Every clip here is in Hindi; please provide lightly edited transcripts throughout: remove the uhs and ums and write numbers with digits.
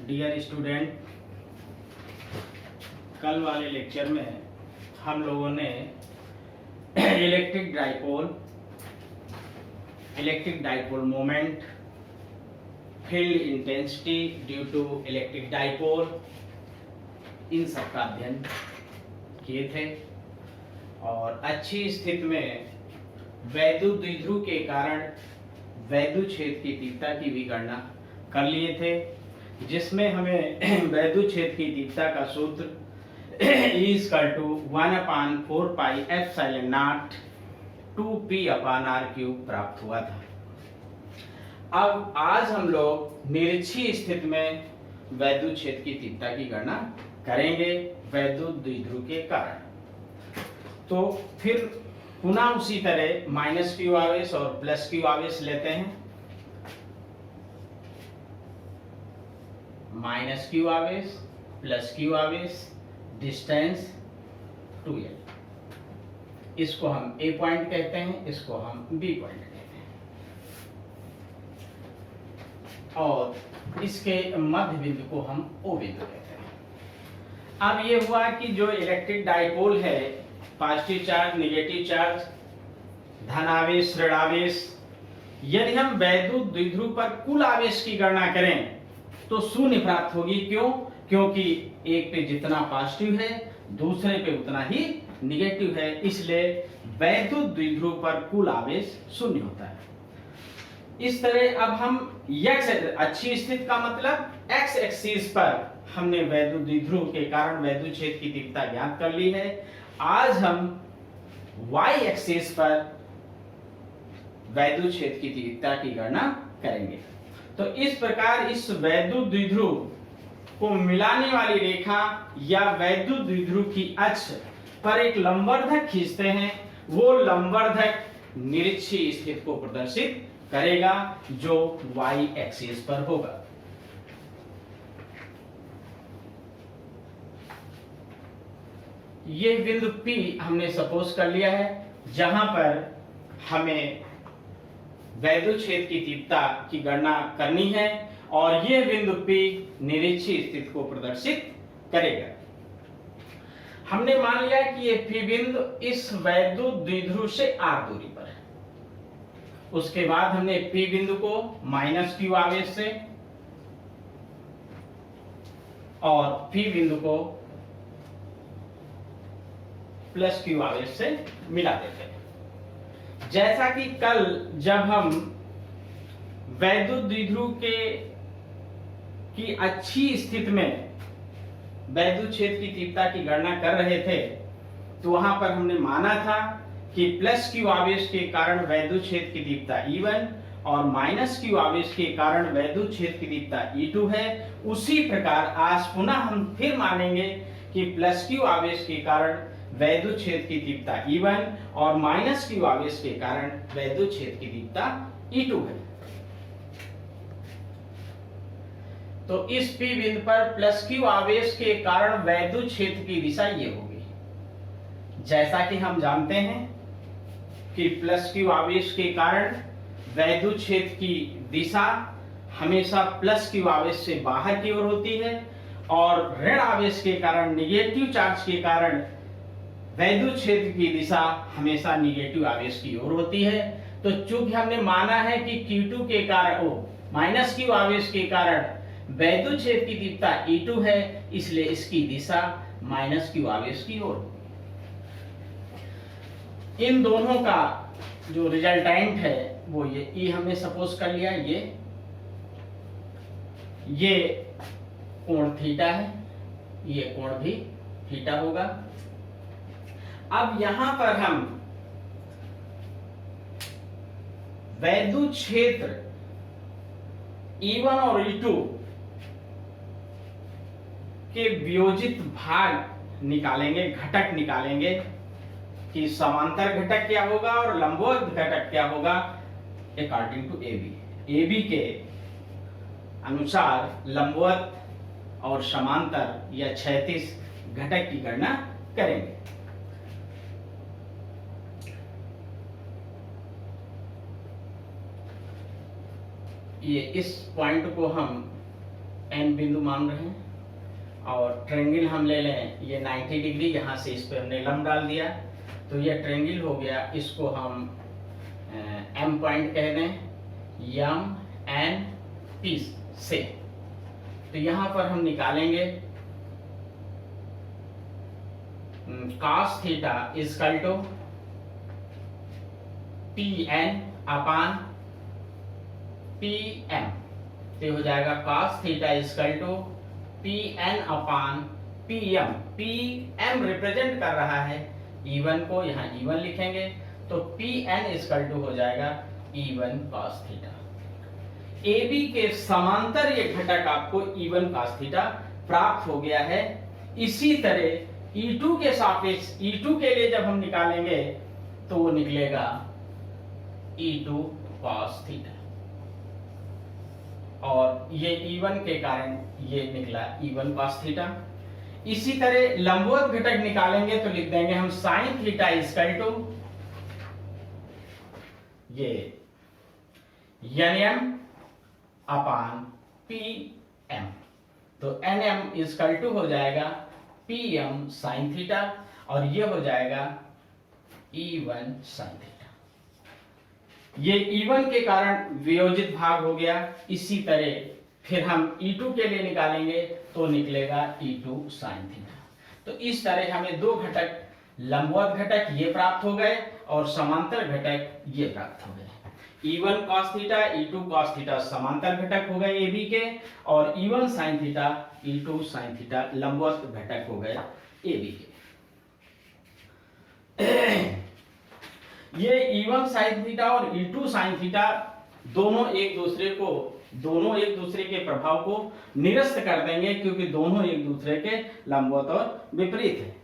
डियर स्टूडेंट, कल वाले लेक्चर में हम लोगों ने electric dipole moment, field intensity due to electric dipole, इन सब का अध्ययन किए थे और अच्छी स्थिति में वैद्युत द्विध्रुव के कारण वैद्युत क्षेत्र की तीव्रता की भी गणना कर लिए थे, जिसमें हमें वैद्युत क्षेत्र की तीव्रता का सूत्र E=1/4πε0 2p/r³ प्राप्त हुआ था। अब आज हम लोग निरक्षीय स्थिति में वैद्युत क्षेत्र की तीव्रता की गणना करेंगे वैद्युत द्विध्रुव के कारण। तो फिर पुनः उसी तरह -q आवेश और +q आवेश लेते हैं। -q आवेश +q आवेश, डिस्टेंस 2l, इसको हम A पॉइंट कहते हैं, इसको हम B पॉइंट कहते हैं और इसके मध्य बिंदु को हम O बिंदु कहते हैं। अब ये हुआ कि जो इलेक्ट्रिक डाइपोल है, पॉजिटिव चार्ज, नेगेटिव चार्ज, धनावेश, ऋणावेश, यदि हम वैद्युत द्विध्रुव पर कुल आवेश की गणना करें तो शून्य प्राप्त होगी। क्यों? क्योंकि एक पे जितना पॉजिटिव है दूसरे पे उतना ही निगेटिव है, इसलिए वैद्युत द्विध्रुव पर कुल आवेश शून्य होता है। इस तरह अब हम x अच्छी स्थिति का मतलब x एक्सिस पर हमने वैद्युत द्विध्रुव के कारण वैद्युत क्षेत्र की तीव्रता ज्ञात कर ली है। आज हम y एक्सिस पर वैद्युत क्षेत्र की तीव्रता की गणना करेंगे। तो इस प्रकार इस वैद्युत द्विध्रुव को मिलाने वाली रेखा या वैद्युत द्विध्रुव की अक्ष पर एक लंबवर्धक खींचते हैं। वो लंबवर्धक निरक्षीय स्थिति को प्रदर्शित करेगा जो y एक्सिस पर होगा। ये बिंदु P हमने सपोज कर लिया है, जहां पर हमें वैद्युत क्षेत्र की तीव्रता की गणना करनी है और यह बिंदु P निरक्षीय स्थिति को प्रदर्शित करेगा। हमने मान लिया कि यह P बिंदु इस वैद्युत द्विध्रुव से r दूरी पर है। उसके बाद हमने P बिंदु को -q आवेश से और P बिंदु को +q आवेश से मिला देते हैं। जैसा कि कल जब हम वैद्युत द्विध्रुव की अच्छी स्थिति में वैद्युत क्षेत्र की तीव्रता की गणना कर रहे थे, तो वहां पर हमने माना था कि +q आवेश के कारण वैद्युत क्षेत्र की तीव्रता E1 और -q आवेश के कारण वैद्युत क्षेत्र की तीव्रता E2 है। उसी प्रकार आज पुनः हम फिर मानेंगे कि +q आवेश के कारण वैद्युत क्षेत्र की तीव्रता E1 और -q आवेश के कारण वैद्युत क्षेत्र की तीव्रता E2 है। तो इस P बिंदु पर +q आवेश के कारण वैद्युत क्षेत्र की दिशा ये होगी। जैसा कि हम जानते हैं कि +q आवेश के कारण वैद्युत क्षेत्र की दिशा हमेशा +q आवेश से बाहर की ओर होती है और ऋण आवेश के कारण, निगेटिव चार्ज के कारण वैद्युत क्षेत्र की दिशा हमेशा निगेटिव आवेश की ओर होती है। तो चूंकि हमने माना है कि Q2 के कारण -q आवेश के कारण वैद्युत क्षेत्र की तीव्रता E2 है, इसलिए इसकी दिशा -q आवेश की ओर होगी। इन दोनों का जो रिजल्टेंट है वो ये E हमने सपोज कर लिया, ये कोण थीटा है, ये कोण भी थीटा होगा। अब यहां पर हम वैद्युत क्षेत्र E1 और E2 के वियोजित भाग निकालेंगे, घटक निकालेंगे कि समांतर घटक क्या होगा और लंबवत घटक क्या होगा अकॉर्डिंग टू AB के अनुसार लंबवत और समांतर या क्षैतिज घटक की गणना करेंगे। ये इस पॉइंट को हम एन बिंदु मान रहे हैं और ट्रेंगल हम ले लें ये 90 डिग्री, यहाँ से इस पे हमने लंब डाल दिया तो ये ट्रेंगल हो गया। इसको हम एम पॉइंट कह दें, एम एन पी से। तो यहाँ पर हम निकालेंगे cos theta equal to P N upon P M. तो हो जाएगा cos theta equal to P N upon P M. P M represent कर रहा है E1 को, यहाँ E1 लिखेंगे तो पी एन इजकल टू हो जाएगा E1 cos थीटा। AB के समांतर ये घटक आपको E1 cos थीटा प्राप्त हो गया है। इसी तरह E2 के सापेक्ष E2 के लिए जब हम निकालेंगे तो वो निकलेगा E2 cos थीटा और ये E1 के कारण ये निकला E1 cos थीटा। इसी तरह लंबवत घटक निकालेंगे तो लिख देंगे हम sin थीटा इजकल टू ये NM अपान PM। तो NM इजकल टू हो जाएगा PM sin थीटा और ये हो जाएगा E1 sin थीटा। ये E1 के कारण वियोजित भाग हो गया। इसी तरह फिर हम E2 के लिए निकालेंगे तो निकलेगा E2 sin थीटा। तो इस तरह हमें दो घटक, लंबवत घटक ये प्राप्त हो गए और समांतर घटक ये प्राप्त हो गए। E1 cos theta, E2 cos theta समांतर घटक हो गए AB के और E1 sin theta, E2 sin theta लंबवत घटक हो गए AB के। ये E1 sin थीटा और E2 sin थीटा दोनों एक दूसरे के प्रभाव को निरस्त कर देंगे क्योंकि दोनों एक दूसरे के लंबवत और विपरीत है।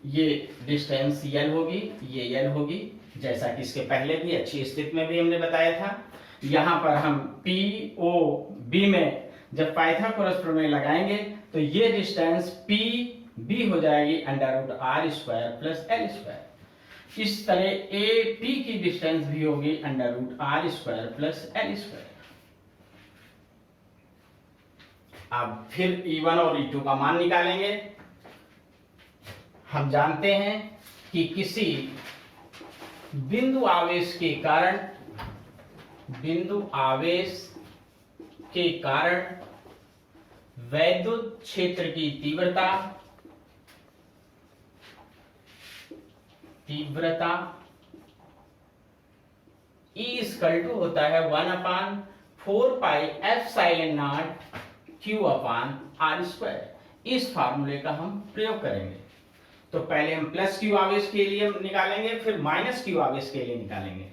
ये डिस्टेंस L होगी, ये L होगी, जैसा कि इसके पहले भी अच्छी स्थिति में भी हमने बताया था। यहाँ पर हम POB में जब पाइथागोरस प्रमेय लगाएंगे तो ये डिस्टेंस PB हो जाएगी √r² प्लस L²। इस तरह AP की डिस्टेंस भी होगी √r² प्लस L²। अब फिर E1 और E2 का मान निकालेंगे। हम जानते हैं कि किसी बिंदु आवेश के कारण वैद्युत क्षेत्र की तीव्रता E इक्वल टू होता है 1/4πε0 Q/r²। इस फार्मूले का हम प्रयोग करेंगे। तो पहले हम प्लस Q आवेश के लिए निकालेंगे, फिर माइनस Q आवेश के लिए निकालेंगे।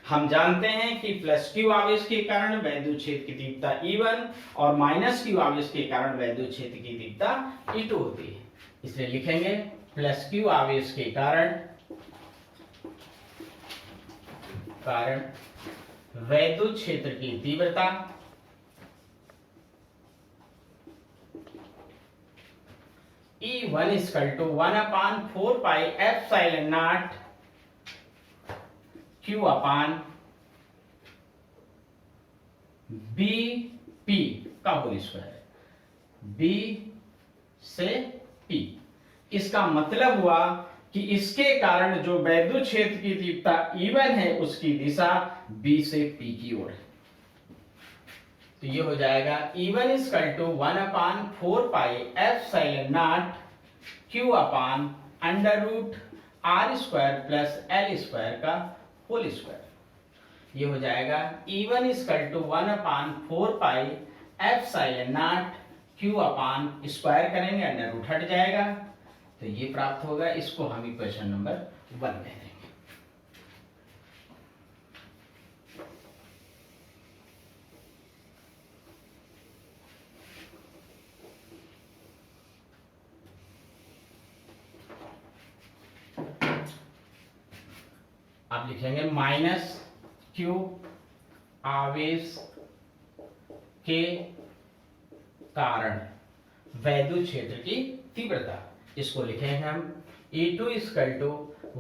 हम जानते हैं कि प्लस Q आवेश के कारण वैद्युत क्षेत्र की तीव्रता E1 और माइनस Q आवेश के कारण वैद्युत क्षेत्र की तीव्रता E2 होती है। इसलिए लिखेंगे प्लस Q आवेश के कारण वैद्युत क्षेत्र की तीव्रता E1 इक्वल टू 1/4πε0 Q/BP का होल स्क्वायर, B से P। इसका मतलब हुआ कि इसके कारण जो वैद्युत क्षेत्र की तीव्रता E1 है उसकी दिशा B से P की ओर है। तो ये हो जाएगा E1 equal to 1/4πε0 Q/√r² plus L² का होल स्क्वायर। ये हो जाएगा E1 equal to 1/4πε0 Q/ square करेंगे, अंडर रूट हट जाएगा तो ये प्राप्त होगा। इसको हम इक्वेशन नंबर 1 कह देंगे। आप लिखेंगे माइनस Q आवेश के कारण वैद्युत क्षेत्र की तीव्रता, इसको लिखेंगे हम E2 equal to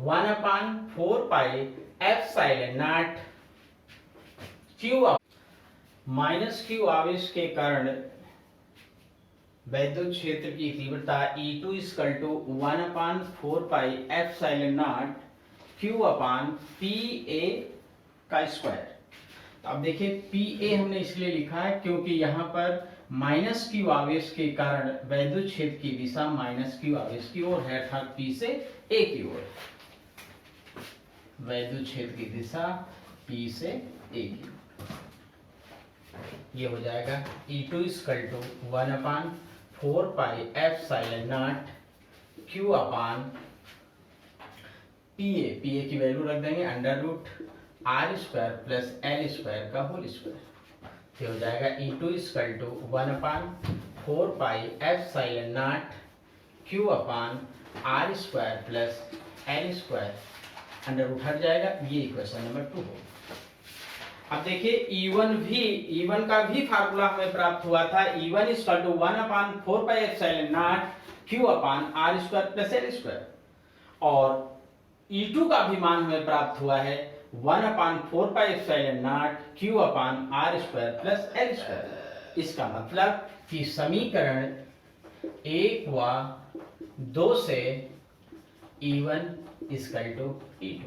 1/4πε0 Q minus Q आवेश के कारण वैद्युत क्षेत्र की तीव्रता E2 equal to 1/4πε0 Q upon PA का स्क्वायर। तो अब देखिए PA हमने इसलिए लिखा है क्योंकि यहाँ पर माइनस क्यू आवेश के कारण वैद्युत क्षेत्र की दिशा माइनस क्यू आवेश की ओर है, अर्थात P से A की ओर। वैद्युत क्षेत्र की दिशा P से A की ओर। ये हो जाएगा E2 equal to 1/4πε0 Q upon PA की वैल्यू रख देंगे √r² प्लस L² का होल स्क्वायर। ये हो जाएगा E2 equal to 1/4πε0 Q upon r² plus L² under root हट जाएगा। ये इक्वेशन नंबर 2 होगा। अब देखिए E1 का भी फार्मूला हमें प्राप्त हुआ था। E1 equal to 1/4πε0 Q upon r² plus L² और E2 का भी मान हमें प्राप्त हुआ है 1/4πε0 Q upon r² plus L²। इसका मतलब कि समीकरण 1 व 2 से E1 इक्वल टू E2।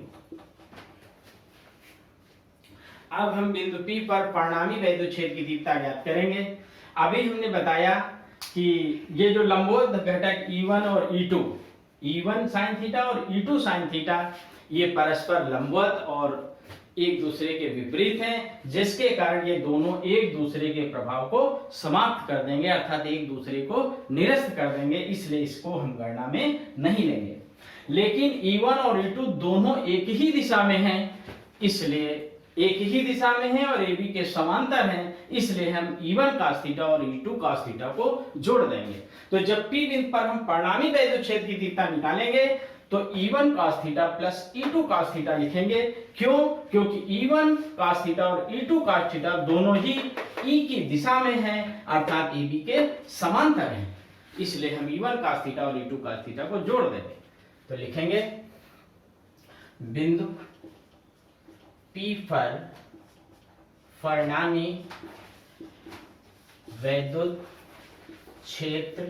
अब हम बिंदु P पर परिणामी वैद्युत क्षेत्र की तीव्रता ज्ञात करेंगे। अभी हमने बताया कि ये जो लंबवत घटक E1 और E2, E1 sin थीटा और E2 sin थीटा, ये परस्पर लंबवत और एक दूसरे के विपरीत हैं, जिसके कारण ये दोनों एक दूसरे के प्रभाव को समाप्त कर देंगे, अर्थात एक दूसरे को निरस्त कर देंगे। इसलिए इसको हम गणना में नहीं लेंगे। लेकिन E1 और E2 दोनों एक ही दिशा में हैं, इसलिए एक ही दिशा में है और AB के समांतर हैं, इसलिए हम E1 cos थीटा और E2 cos थीटा को जोड़ देंगे। तो जब P बिंदु पर हम परिणामी वैद्युत क्षेत्र की तीव्रता निकालेंगे तो E1 cos theta plus E2 cos theta लिखेंगे। क्यों? क्योंकि E1 cos थीटा और E2 cos थीटा दोनों ही E की दिशा में हैं, अर्थात AB के समांतर हैं, इसलिए हम E1 cos थीटा और E2 cos थीटा को जोड़ देंगे। तो लिखेंगे बिंदु P पर परिणामी वैद्युत क्षेत्र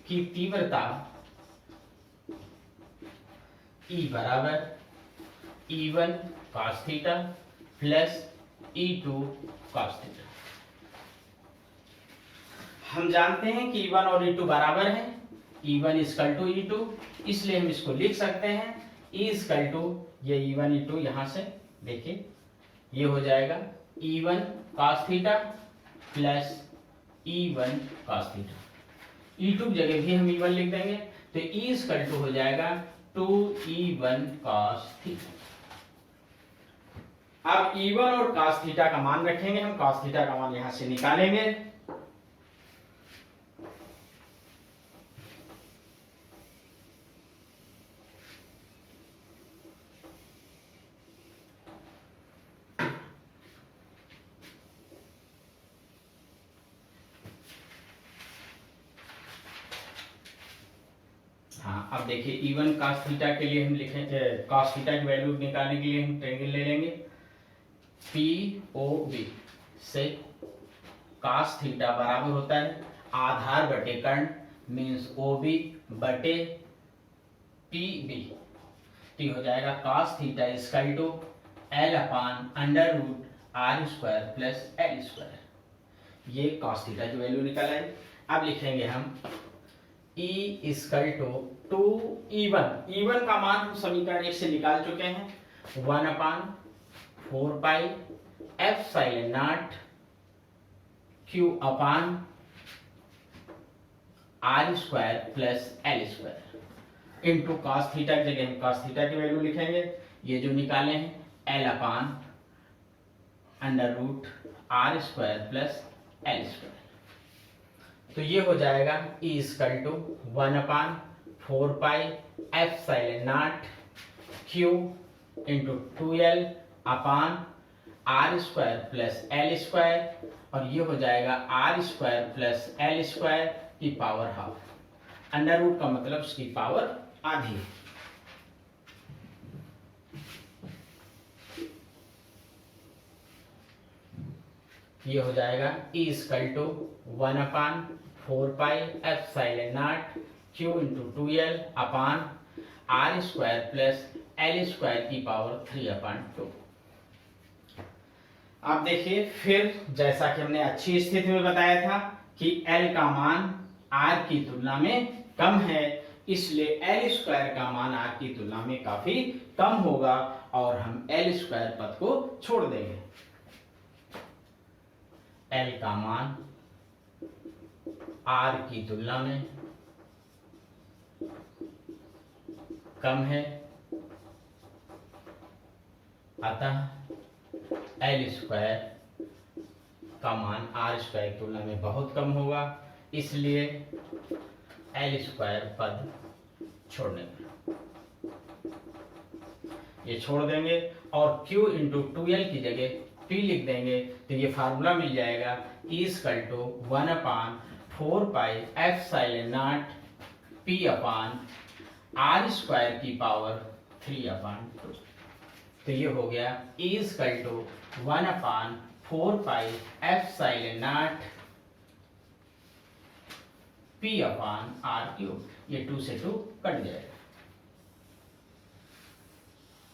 की तीव्रता E बराबर E1 cos theta plus E2 cos theta. हम जानते हैं कि E1 और E2 बराबर हैं, E1 इक्वल टू E2, इसलिए हम इसको लिख सकते हैं E इक्वल टू ये E1 E2 यहां से देखिए ये हो जाएगा E1 cos theta plus E1 cos theta. E2 की जगह भी हम E1 लिख देंगे तो E इक्वल टू हो जाएगा 2E1 cos थीटा। अब E1 और cos थीटा का मान रखेंगे, हम cos थीटा का मान यहां से निकालेंगे। हाँ, अब देखिए E1 cos थीटा के लिए हम लिखेंगे, cos थीटा की वैल्यू निकालने के लिए हम ट्रायंगल ले लेंगे POB से cos थीटा बराबर होता है आधार बटे कर्ण मीन्स OB बटे PB। तो हो जाएगा cos theta equal to L upon under root r² plus L²। ये cos थीटा की वैल्यू निकल आई। अब लिखेंगे हम E इक्वल टू 2E1 का मान हम समीकरण 1 से निकाल चुके हैं 1/4πε0 Q upon r² plus L² into cos theta की जगह हम cos थीटा की वैल्यू लिखेंगे, ये जो निकाले हैं L upon under root r² plus L²। तो ये हो जाएगा E equal to 1/4πε0 Q into 2L upon r² plus L² और ये हो जाएगा r² प्लस L² की पावर हाफ। अंडर रूट का मतलब उसकी पावर आधी। ये हो जाएगा E = 1/4πε0 Q × 2L upon R² plus L² की पावर 3/2। अब देखिए फिर जैसा कि हमने अच्छी स्थिति में बताया था कि L का मान R की तुलना में कम है, इसलिए L² का मान R की तुलना में काफी कम होगा और हम L² पद को छोड़ देंगे। L का मान R की तुलना में कम है, अतः L² का मान R² की तुलना में बहुत कम होगा, इसलिए L² पद छोड़ने ये छोड़ देंगे और Q × 2L की जगह P लिख देंगे, तो ये फार्मूला मिल जाएगा E = 1/4πε0 P/R² की पावर 3/2। तो ये हो गया E = 1/4πε0 P/R³। ये 2 से 2 कट जाएगा,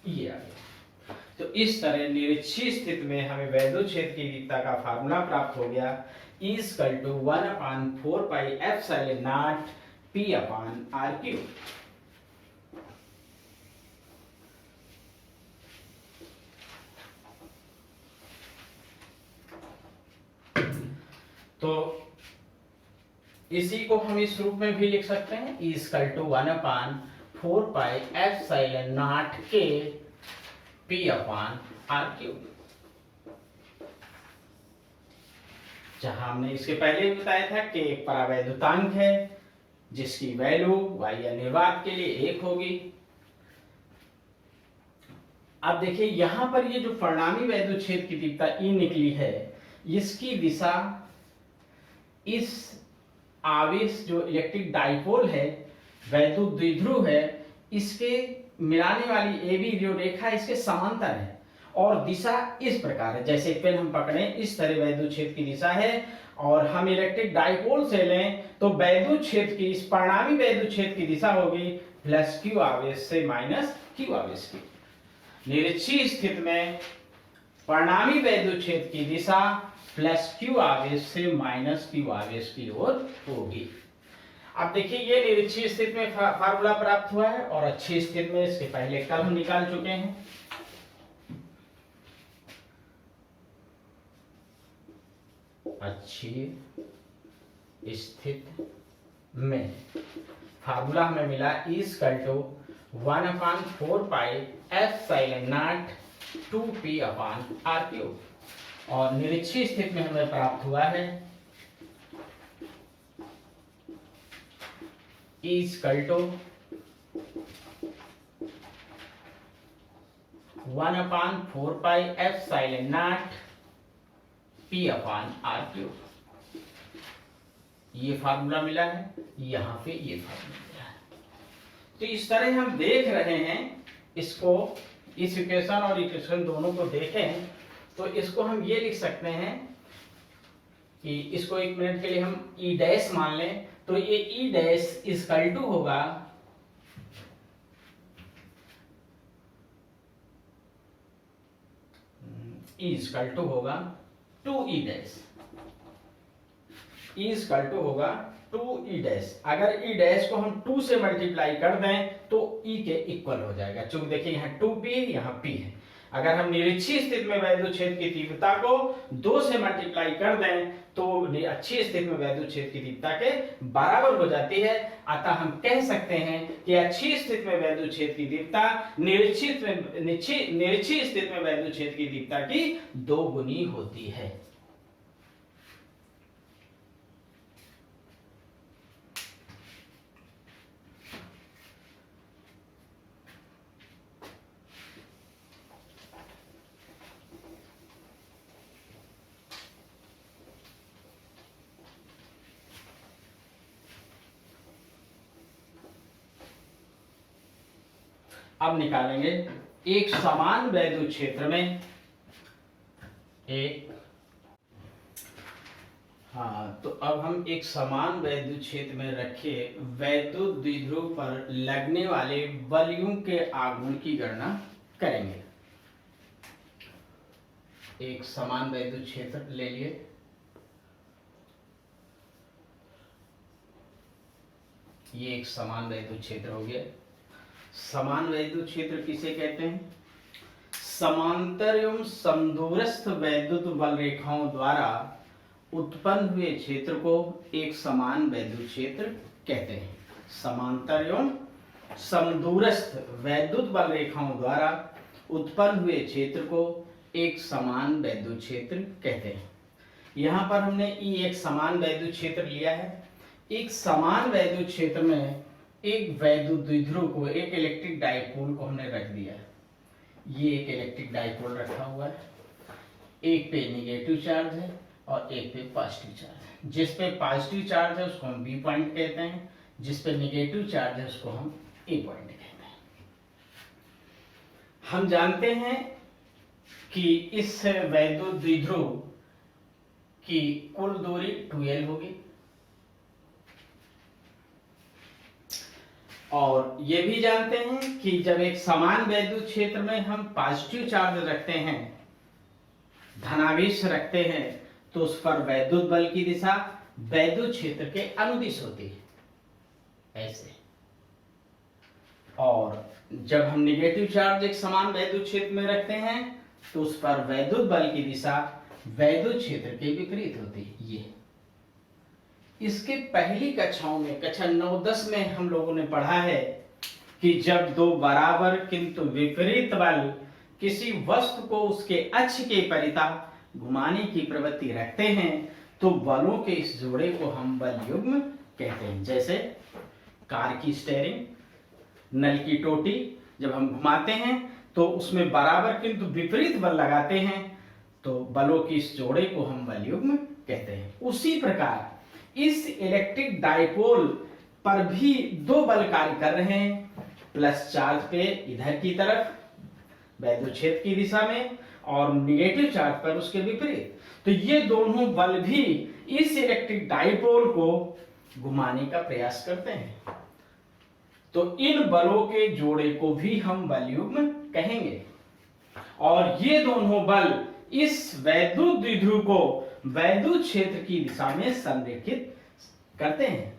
ये आ गया। तो इस तरह निरक्षीय स्थिति में हमें वैद्युत क्षेत्र की विद्युतता का फार्मूला प्राप्त हो गया E = 1/4πε0 P/R³। तो इसी को हम इस रूप में भी लिख सकते हैं E = 1/4πε0 K P/R³। जहां हमने इसके पहले भी बताया था कि एक परावैद्युतांक है जिसकी वैल्यू बाह्य निर्वात के लिए 1 होगी। अब देखिए यहां पर ये जो परिणामी वैद्युत क्षेत्र की तीव्रता E निकली है, इसकी दिशा इस आवेश जो इलेक्ट्रिक डाइपोल है, वैद्युत द्विध्रुव है, इसके मिलाने वाली AB जो रेखा इसके समांतर है और दिशा इस प्रकार है। जैसे पेन हम पकड़े इस तरह वैद्युत क्षेत्र की दिशा है और हम इलेक्ट्रिक डाइपोल से लें तो वैद्युत क्षेत्र की, इस परिणामी वैद्युत क्षेत्र की दिशा होगी +Q आवेश से -Q आवेश की। निरक्षीय स्थिति में परिणामी वैद्युत क्षेत्र की दिशा +Q आवेश से -Q आवेश की ओर होगी। अब देखिए ये निरक्षीय स्थिति में फार्मूला प्राप्त हुआ है और अच्छी स्थिति में इसके पहले कल हम निकाल चुके हैं। अच्छी स्थिति में फार्मूला हमें मिला E = 1/4πε0 2P/R³ और निरक्षीय स्थिति में हमें प्राप्त हुआ है E = 1/4πε0 P/R³। ये फार्मूला मिला है, यहां पे ये फार्मूला मिला है। तो इस तरह हम देख रहे हैं इसको, इस इक्वेशन और इक्वेशन दोनों को देखें तो इसको हम ये लिख सकते हैं कि इसको 1 मिनट के लिए हम E' मान लें, तो ये E' = होगा E = होगा 2E'। E = होगा 2E'। अगर E' को हम 2 से मल्टीप्लाई कर दें तो E के इक्वल हो जाएगा, चूंकि देखिए यहाँ 2P यहाँ P है। अगर हम निरक्षीय स्थिति में वैद्युत क्षेत्र की तीव्रता को 2 से मल्टीप्लाई कर दें तो अच्छी स्थिति में वैद्युत क्षेत्र की तीव्रता के बराबर हो जाती है। अतः हम कह सकते हैं कि अच्छी स्थिति में वैद्युत क्षेत्र की तीव्रता निरक्षीय स्थिति में वैद्युत क्षेत्र की तीव्रता की 2 गुनी होती है। अब निकालेंगे एक समान वैद्युत क्षेत्र में एक हाँ, तो अब हम एक समान वैद्युत क्षेत्र में रखे वैद्युत द्विध्रुव पर लगने वाले बलों के आघूर्ण की गणना करेंगे। एक समान वैद्युत क्षेत्र ले लिए, ये एक समान वैद्युत क्षेत्र हो गया। समान वैद्युत क्षेत्र किसे कहते हैं? समांतर एवं समदूरस्थ वैद्युत बल रेखाओं द्वारा उत्पन्न हुए क्षेत्र को एक समान वैद्युत क्षेत्र कहते हैं। समांतर एवं समदूरस्थ वैद्युत बल रेखाओं द्वारा उत्पन्न हुए क्षेत्र को एक समान वैद्युत क्षेत्र कहते हैं। यहाँ पर हमने एक समान वैद्युत क्षेत्र लिया है। एक समान वैद्युत क्षेत्र में एक वैद्युत द्विध्रुव को, एक इलेक्ट्रिक डाइपोल को हमने रख दिया है। ये एक इलेक्ट्रिक डाइपोल रखा हुआ है, एक पे निगेटिव चार्ज है और एक पे पॉजिटिव चार्ज है। जिस पे पॉजिटिव चार्ज है उसको हम बी पॉइंट कहते हैं, जिस पे निगेटिव चार्ज है उसको हम ए पॉइंट कहते हैं। हम जानते हैं कि इस वैद्युत द्विध्रुव की कुल दूरी 2l होगी और ये भी जानते हैं कि जब एक समान वैद्युत क्षेत्र में हम पॉजिटिव चार्ज रखते हैं, धनावेश रखते हैं, तो उस पर वैद्युत बल की दिशा वैद्युत क्षेत्र के अनुदिश होती है, ऐसे। और जब हम निगेटिव चार्ज एक समान वैद्युत क्षेत्र में रखते हैं तो उस पर वैद्युत बल की दिशा वैद्युत क्षेत्र के विपरीत होती है, ये। इसके पहली कक्षाओं में, कक्षा 9-10 में हम लोगों ने पढ़ा है कि जब दो बराबर किंतु विपरीत बल किसी वस्तु को उसके अक्ष के परितः घुमाने की प्रवृत्ति रखते हैं तो बलों के इस जोड़े को हम बल युग्म कहते हैं। जैसे कार की स्टीयरिंग, नल की टोटी जब हम घुमाते हैं तो उसमें बराबर किंतु विपरीत बल लगाते हैं तो बलों की इस जोड़े को हम बल युग्म कहते हैं। उसी प्रकार इस इलेक्ट्रिक डाइपोल पर भी दो बल कार्य कर रहे हैं, प्लस चार्ज पे इधर की तरफ वैद्युत क्षेत्र की दिशा में और निगेटिव चार्ज पर उसके विपरीत। तो ये दोनों बल भी इस इलेक्ट्रिक डाइपोल को घुमाने का प्रयास करते हैं। तो इन बलों के जोड़े को भी हम बल युग्म कहेंगे और ये दोनों बल इस वैद्युत द्विध्रुव को वैद्युत क्षेत्र की दिशा में संरेखित करते हैं,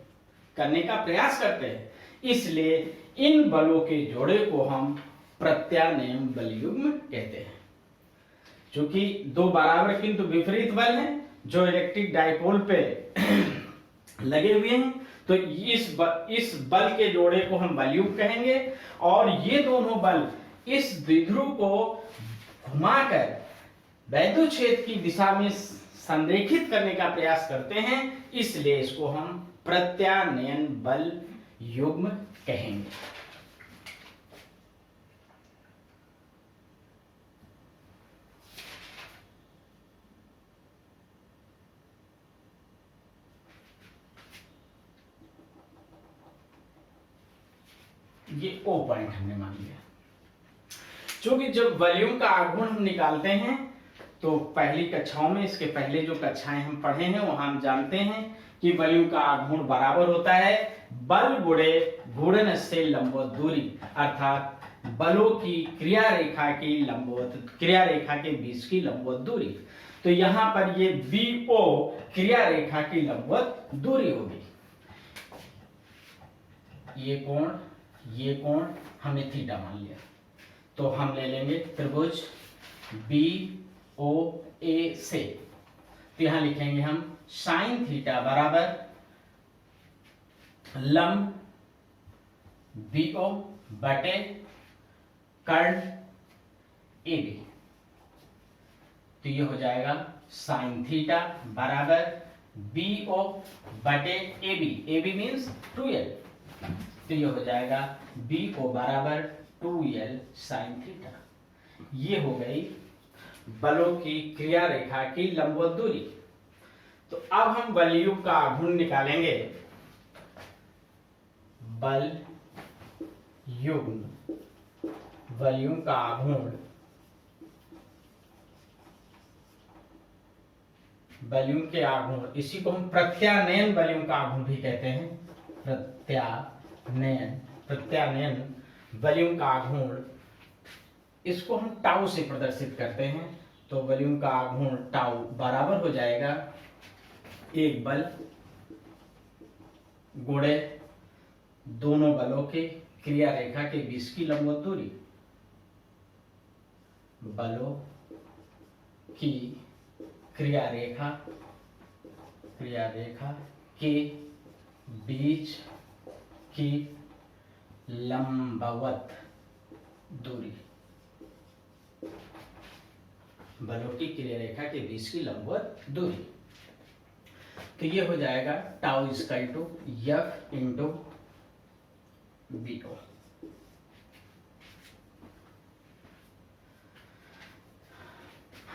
करने का प्रयास करते हैं। इसलिए इन बलों के जोड़े को हम प्रत्यानयन बल युग्म कहते हैं। क्योंकि दो बराबर किंतु विपरीत बल हैं जो इलेक्ट्रिक डाइपोल पे लगे हुए हैं, तो इस बल के जोड़े को हम बल युग्म कहेंगे और ये दोनों बल इस द्विध्रुव को घुमाकर वैद्युत क्षेत्र की दिशा में संरेखित करने का प्रयास करते हैं, इसलिए इसको हम प्रत्यानयन बल युग्म कहेंगे। ये ओ पॉइंट हमने मान लिया। क्योंकि जब वॉल्यूम का आघूर्ण हम निकालते हैं तो पहली कक्षाओं में, इसके पहले जो कक्षाएं हम पढ़े हैं वहां हम जानते हैं कि वॉल्यूम का आघूर्ण बराबर होता है बल गुणे घूर्णन से लंबवत दूरी, अर्थात बलों की क्रिया रेखा के बीच की लंबवत दूरी। तो यहां पर ये BO क्रिया रेखा की लंबवत दूरी होगी। ये कोण हमने थीटा मान लिया, तो हम ले लेंगे त्रिभुज BOA से, तो यहां लिखेंगे हम साइन थीटा बराबर लंब BO बटे कर्ण AB। तो ये हो जाएगा साइन थीटा बराबर BO बटे AB मीन्स 2l। तो ये हो जाएगा BO बराबर 2l साइन थीटा। ये हो गई बलों की क्रिया रेखा की लंबवत दूरी। तो अब हम बलयुग का आघूर्ण निकालेंगे। बल युग्म, बलयुग का आघूर्ण वॉल्यूम के आघूर्ण, इसी को हम प्रत्यानयन वॉल्यूम का आघूर्ण भी कहते हैं। प्रत्यानयन वॉल्यूम का आघूर्ण, इसको हम टाउ से प्रदर्शित करते हैं। तो वॉल्यूम का आघूर्ण टाउ बराबर हो जाएगा एक बल गुणे दोनों बलों के क्रिया रेखा के बीच की लंबवत दूरी। बलों की क्रिया रेखा के बीच की लंबवत दूरी। बलों की क्रिया रेखा के बीच की लंबवत दूरी। तो ये हो जाएगा tau equal to F into BO.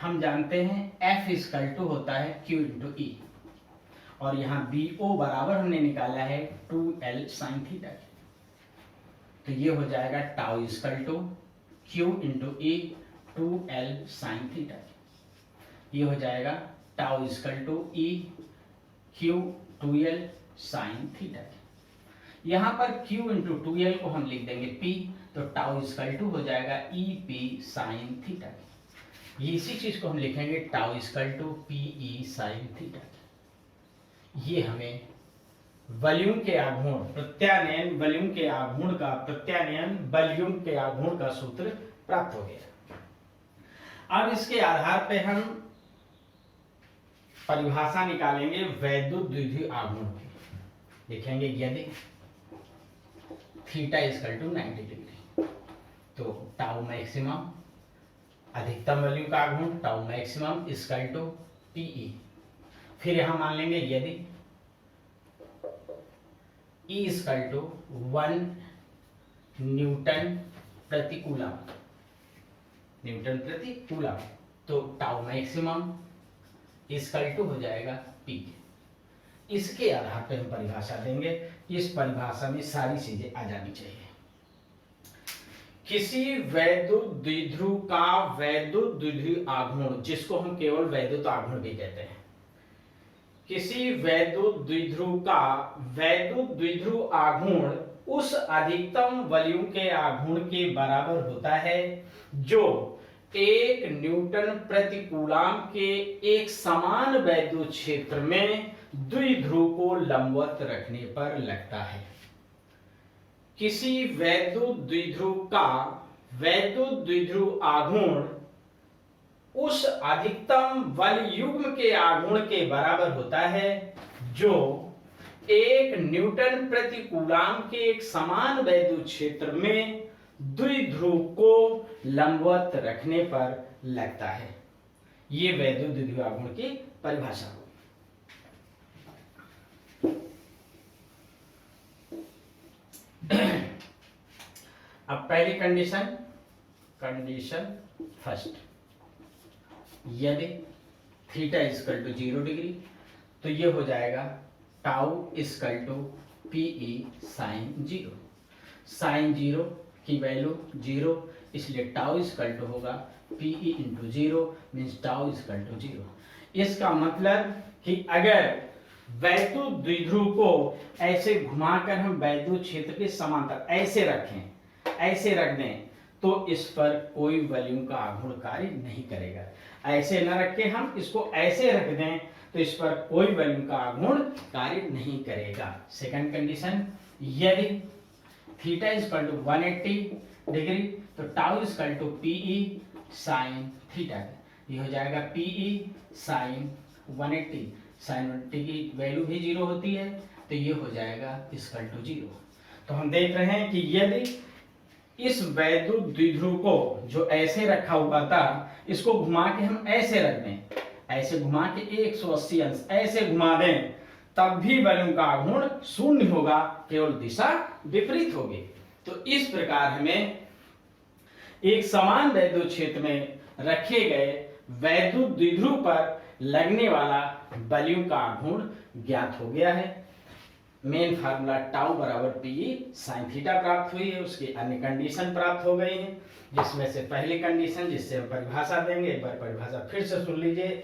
हम जानते हैं F इक्वल टू होता है Q इंटू E, और यहाँ BO बराबर हमने निकाला है 2L साइन थीटा। तो ये हो जाएगा tau equal to Q into E 2L sine theta. ये हो जाएगा tau equal to E Q 2L sine theta. यहाँ पर Q इंटू 2L को हम लिख देंगे P, तो टाउ इक्वल टू हो जाएगा EP साइन थीटा। इसी चीज को हम लिखेंगे tau equal to PE sine theta. ये हमें वॉल्यूम के आघूर्ण प्रत्यानयन वॉल्यूम के आघूर्ण का सूत्र प्राप्त हो गया। अब इसके आधार पे हम परिभाषा निकालेंगे वैद्युत द्विध्रुवी आघूर्ण की। लिखेंगे यदि थीटा इक्वल टू 90 डिग्री, तो टाउ मैक्सिमम अधिकतम वॉल्यूम का आघूर्ण tau maximum equal to PE। फिर यहां मान लेंगे यदि E इक्वल टू 1 न्यूटन प्रति कूलम, तो टाउ मैक्सिमम इक्वल टू हो जाएगा P। इसके आधार पर हम परिभाषा देंगे। इस परिभाषा में सारी चीजें आ जानी चाहिए। किसी वैद्युत द्विध्रुव का वैद्युत द्विध्रुवी आघूर्ण, जिसको हम केवल वैद्युत आघूर्ण भी कहते हैं, किसी वैद्युत द्विध्रुव का वैद्युत द्विध्रुव आघूर्ण उस अधिकतम वॉल्यूम के आघूर्ण के बराबर होता है जो 1 न्यूटन प्रति कूलम के एक समान वैद्युत क्षेत्र में द्विध्रुव को लंबवत रखने पर लगता है। किसी वैद्युत द्विध्रुव का वैद्युत द्विध्रुव आघूर्ण उस अधिकतम बल युग्म के आघूर्ण के बराबर होता है जो 1 न्यूटन प्रति कूलम के एक समान वैद्युत क्षेत्र में द्विध्रुव को लंबवत रखने पर लगता है। ये वैद्युत द्विध्रुव आघूर्ण की परिभाषा हो। अब पहली कंडीशन फर्स्ट, यदि थीटा इक्वल टू 0 डिग्री, तो ये हो जाएगा tau equal to PE sine 0। Sine 0 की वैल्यू 0, इसलिए टाउ इक्वल टू होगा PE into 0 means tau equal to 0। इसका मतलब कि अगर वैद्युत द्विध्रुव को ऐसे घुमाकर हम वैद्युत क्षेत्र के समांतर ऐसे रख दें, तो इस पर कोई वॉल्यूम का आघूर्ण कार्य नहीं करेगा। ऐसे न रख के हम इसको ऐसे रख दें, तो इस पर कोई वॉल्यूम का आघूर्ण कार्य नहीं करेगा। सेकंड कंडीशन, यदि थीटा इक्वल टू 180 डिग्री, तो tau equal to PE sine theta. ये हो जाएगा PE साइन 180। साइन 180 की वैल्यू भी 0 होती है, तो ये हो जाएगा इक्वल टू 0। तो हम देख रहे हैं कि यदि इस वैद्युत द्विध्रुव को जो ऐसे रखा हुआ था, इसको घुमा के हम ऐसे रख दें, ऐसे घुमा के 180 अंश ऐसे घुमा दें, तब भी वॉल्यूम का आघूर्ण शून्य होगा, केवल दिशा विपरीत होगी। तो इस प्रकार हमें एक समान वैद्युत क्षेत्र में रखे गए वैद्युत द्विध्रुव पर लगने वाला वॉल्यूम का आघूर्ण ज्ञात हो गया है। मेन फार्मूला टाउ बराबर PE साइन थीटा प्राप्त हुई है, उसकी अन्य कंडीशन प्राप्त हो गई है, जिसमें से पहली कंडीशन जिससे हम परिभाषा देंगे, एक बार परिभाषा फिर से सुन लीजिए।